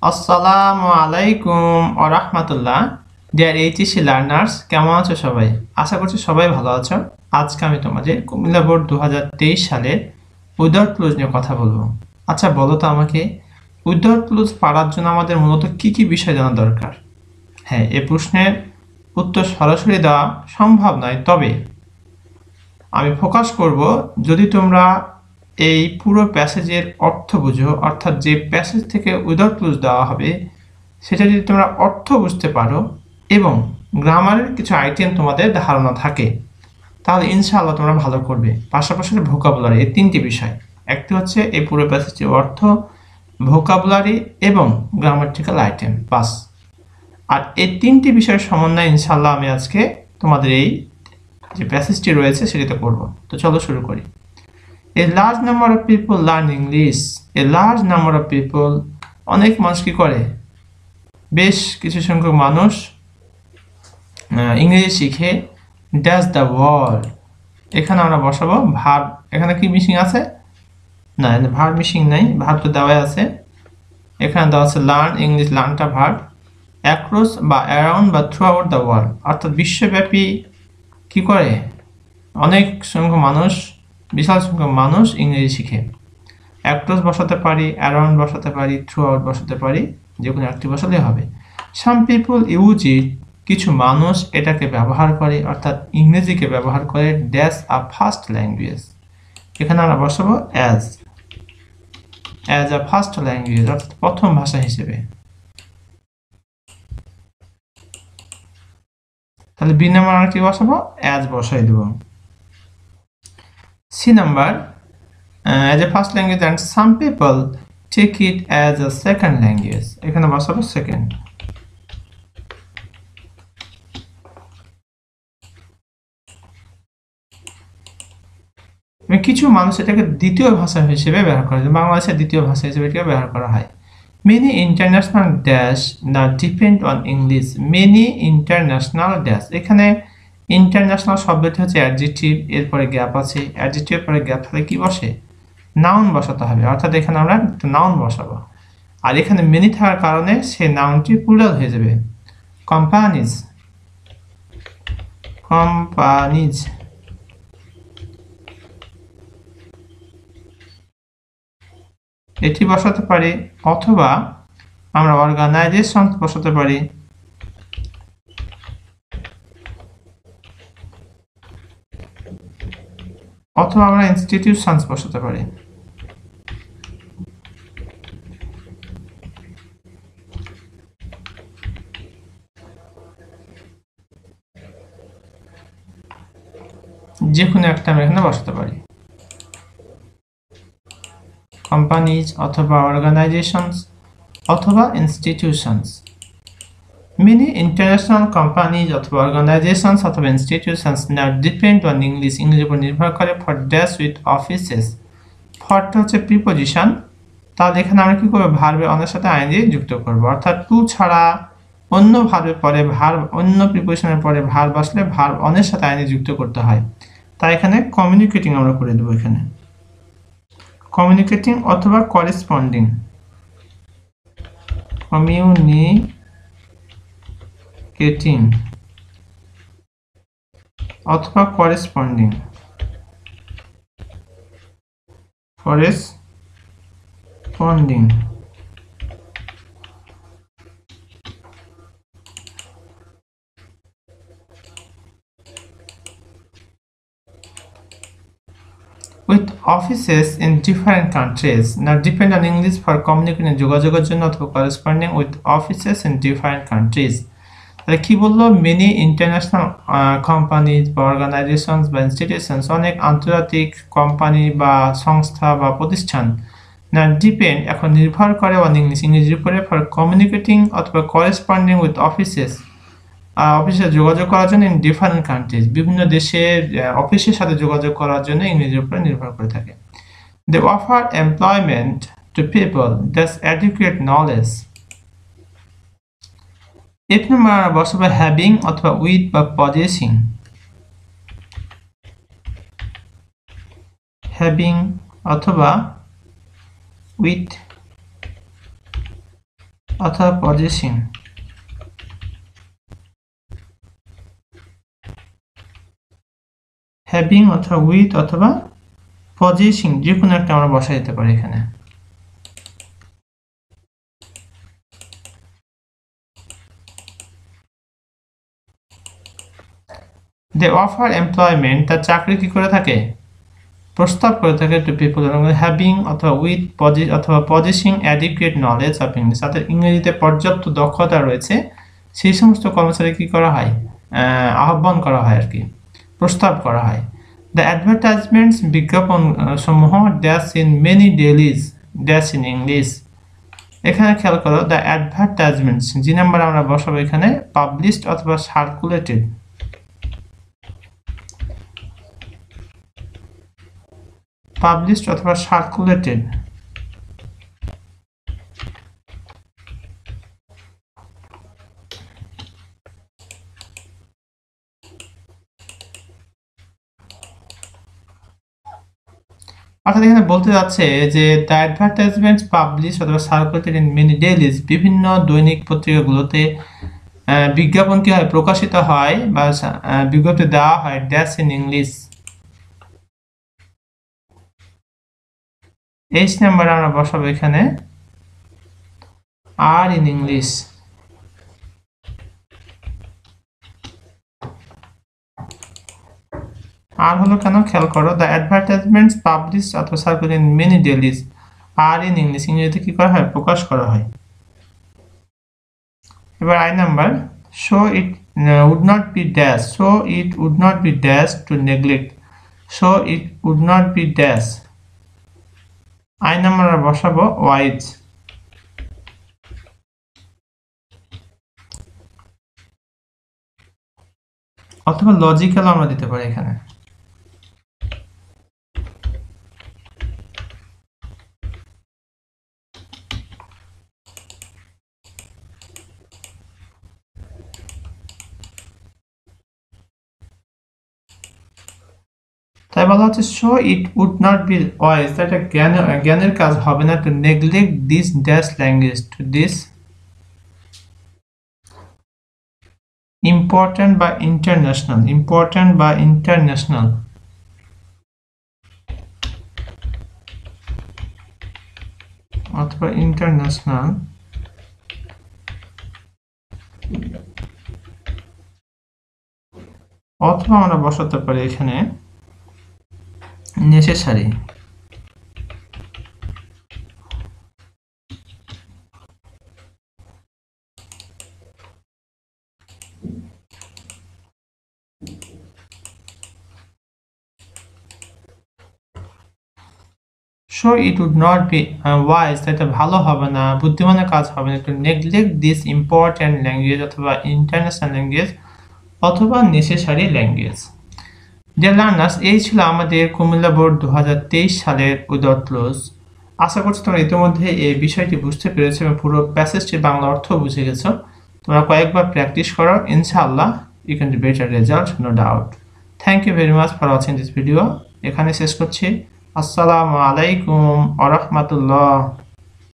আসসালামু আলাইকুম ওয়া রাহমাতুল্লাহ। ডিয়ার এইচএসসি লার্নার্স, কেমন আছো সবাই? আশা করছি সবাই ভালো আছো। আজকে আমি তোমাদের কুমিল্লা বোর্ড 2023 সালের উইদাউট ক্লুজ নিয়ে কথা বলবো। আচ্ছা বলো তো আমাকে, উইদাউট ক্লুজ পারার জন্য আমাদের মূলত কি কি বিষয় জানা দরকার? হ্যাঁ, এই প্রশ্নের উত্তর সরাসরি দেওয়া সম্ভব নয়, তবে আমি ফোকাস করব যদি তোমরা এই পুরো প্যাসেজের অর্থ বুঝো, অর্থাৎ যে প্যাসেজ থেকে উইদাউট ক্লুজ দেওয়া হবে সেটা যদি তোমরা অর্থ বুঝতে পারো এবং গ্রামারের কিছু আইটেম তোমাদের ধারণা থাকে, তাহলে ইনশাআল্লাহ তোমরা ভালো করবে। পাশাপাশি ভোকাবুলারি, এই তিনটি বিষয়, একটি হচ্ছে এই পুরো প্যাসেজের অর্থ, ভোকাবুলারি এবং গ্রামাটিক্যাল আইটেম, পাস। আর এই তিনটি বিষয়ের সমন্বয় ইনশাআল্লাহ আমি আজকে তোমাদের এই যে প্যাসেজটি রয়েছে সেটিতে করব। তো চলো শুরু করি। A large number of people learn English. A large number of people, অনেক মানুষ কি করে, বেশ কিছু সংখ্যক মানুষ ইংরেজি শিখে। ড্যাশ দ্য ওয়ার্ল্ড, এখানে আমরা বসাবো ভার্ব। এখানে কি মিসিং আছে? না, ভার্ব মিসিং নাই, ভার্ব তো দেওয়াই আছে। এখানে দেওয়া আছে লার্ন ইংলিশ, লার্নটা ভার্ব। অ্যাক্রস বা অ্যারাউন্ড বা থ্রু আউট দ্য ওয়ার্ল্ড, অর্থাৎ বিশ্বব্যাপী কি করে, অনেক সংখ্যক মানুষ, বিশাল সংখ্যক মানুষ ইংরেজি শিখে। অ্যাক্রস বসাতে পারি, অ্যারাউন্ড বসাতে পারি, থ্রু আউট বসাতে পারি, যে কোনো একটি বসালেই হবে। সাম পিপল ইউজ ইট, কিছু মানুষ এটাকে ব্যবহার করে, অর্থাৎ ইংরেজিকে ব্যবহার করে। ড্যাশ আ ফার্স্ট ল্যাঙ্গুয়েজ, এখানে আমরা বসাবো অ্যাজ আ ফার্স্ট ল্যাঙ্গুয়েজ, অর্থাৎ প্রথম ভাষা হিসেবে। তাহলে বি নাম্বার আমরা কি বসাবো? অ্যাজ বসাই দেব। C number, as a first language and some people take it as a second language, এখানে বসাবো সেকেন্ড। কিছু মানুষ এটাকে দ্বিতীয় ভাষা হিসেবে ব্যবহার করে, বাংলাদেশের দ্বিতীয় ভাষা হিসেবে এটাকে ব্যবহার করা হয়। মেনি ইন্টারন্যাশনাল ড্যাশ না depend on English, many international dash, এখানে ইন্টারন্যাশনাল শব্দটি হচ্ছে অ্যাডজেক্টিভ, এরপরে গ্যাপ আছে, অ্যাডজেক্টিভের পরে গ্যাপ থাকলে কি বসে? নাউন বসাতে হবে, অর্থাৎ এখানে আমরা একটা নাউন বসাবো। আর এখানে মেনি থাকার কারণে সে নাউনটি প্লুরাল হয়ে যাবে। কোম্পানিজ, কোম্পানিজ, এটি বসাতে পারি, অথবা আমরা অর্গানাইজেশন বসাতে পারি, অথবা আমরা ইনস্টিটিউশনস বসাতে পারি। যে কোনো একটা আমরা এখানে বসাতে পারি, কোম্পানিজ অথবা অর্গানাইজেশনস অথবা ইনস্টিটিউশনস। মেনি ইন্টারন্যাশনাল কোম্পানিজ অথবা অর্গানাইজেশনস অথবা ইনস্টিটিউশনস না ডিপেন্ড অন ইংলিশ, ইংরেজির উপর নির্ভর করে। ফর ড্যাশ উইথ অফিসেস, ফরটা হচ্ছে প্রিপোজিশন, তাহলে এখানে আমরা কি করবো, ভার্বের অনের সাথে আইএনজি যুক্ত করব, অর্থাৎ টু ছাড়া অন্য ভার্বের পরে ভার্ব, অন্য প্রিপোজিশনের পরে ভার্ব আসলে ভার্ব অনের সাথে আইএনজি যুক্ত করতে হয়। তাই এখানে কমিউনিকেটিং আমরা করে দেবো, এখানে কমিউনিকেটিং অথবা করেসপন্ডিং, কমিউনিকেটিং অথবা corresponding, corresponding. with offices in different countries now depend on English for communicating, যোগাযোগের জন্য, অথবা corresponding with offices in different countries। তাহলে কি বললো, মেনি ইন্টারন্যাশনাল কোম্পানিজ বা অর্গানাইজেশনস বা ইনস্টিটিউশনস, অনেক আন্তর্জাতিক কোম্পানি বা সংস্থা বা প্রতিষ্ঠান, না ডিপেন্ড এখন নির্ভর করে অন ইংলিশ, ইংরেজির উপরে, ফর কমিউনিকেটিং অথবা করেসপন্ডিং উইথ অফিসেস, অফিসে যোগাযোগ করার জন্য, ইন ডিফারেন্ট কান্ট্রিজ, বিভিন্ন দেশের অফিসের সাথে যোগাযোগ করার জন্য ইংরেজির উপরে নির্ভর করে থাকে। They offer employment to people that's adequate knowledge. F number বসাবো হ্যাভিং অথবা উইথ বা পজেসিং, হ্যাভিং অথবা উইথ অথবা পজিশিং, হ্যাভিং অথবা উইথ অথবা পজিশিং, যে কোনো একটা আমরা বসাই দিতে পারি এখানে। দে অফার এমপ্লয়মেন্ট, তার চাকরি কি করে থাকে, প্রস্তাব করে থাকে টু পিপল হ্যাভিং অথবা উইথ অথবা পজিশিং অ্যাডিকুয়েট নলেজ অফ ইংলিশ, তাদের ইংরেজিতে পর্যাপ্ত দক্ষতা রয়েছে সেই সমস্ত কর্মচারী কি করা হয়, আহ্বান করা হয় আর কি, প্রস্তাব করা হয়। দ্য অ্যাডভার্টাইজমেন্টস, বিজ্ঞাপন সমূহ dash in many ডেইলিজ dash in English, এখানে খেয়াল করো দ্য অ্যাডভার্টাইজমেন্টস, যে নাম্বার আমরা বসাবো এখানে পাবলিশড অথবা সার্কুলেটেড, পাবলিশড অথবা সার্কুলেটেড। অর্থাৎ এখানে বলতে যাচ্ছে যে দ্য অ্যাডভার্টাইজমেন্টস পাবলিশ অথবা সার্কুলেটেড ইন মেনি ডেইলিজ, বিভিন্ন দৈনিক পত্রিকাগুলোতে বিজ্ঞাপন কি হয়, প্রকাশিত হয় বা বিজ্ঞপ্তি দেওয়া হয় dash in English. H number আমরা বসাবো এখানে আর ইন ইংলিশ। আর হলো কেন, খেয়াল করো দ্য অ্যাডভার্টাইজমেন্টস পাবলিশ অথবা সার্কুলেটেড ইন মেনি ডেইলিজ আর ইন ইংলিশ, ইংরেজিতে কি করা হয়, প্রকাশ করা হয়। এবার I number, so it would not be dash, so it would not be dash to neglect, so it would not be dash, I number বসাবো ওয়াইজ। অথবা লজিক্যাল আমরা দিতে পারি এখানে। তাই বলা হচ্ছে so it would not be wise, এটা জ্ঞানের কাজ হবে না to neglect this dash language, to this important বা ইন্টারন্যাশনাল, ইম্পর্টেন্ট বা ইন্টারন্যাশনাল, অথবা ইন্টারন্যাশনাল, অথবা আমরা বসাতে পারি এখানে necessary. So it would not be wise, এটা ভালো হবে না, বুদ্ধিমানের কাজ হবে না to neglect this important language অথবা ইন্টারন্যাশনাল ল্যাঙ্গুয়েজ অথবা নেসেসারি ল্যাঙ্গুয়েজ। ডিয়ার লার্নার্স, এই ছিল আমাদের কুমিল্লা বোর্ড 2023 সালের উইদাউট ক্লোজ। আশা করছি তোমরা ইতিমধ্যে এই বিষয়টি বুঝতে পেরেছো এবং পুরো প্যাসেজটির বাংলা অর্থ বুঝে গেছো। তোমরা কয়েকবার প্র্যাকটিস করো, ইনশাআল্লাহ you can do better result, no doubt. Thank you very much for watching this video. এখানে শেষ করছি। আসসালামু আলাইকুম ওয়া রাহমাতুল্লাহ।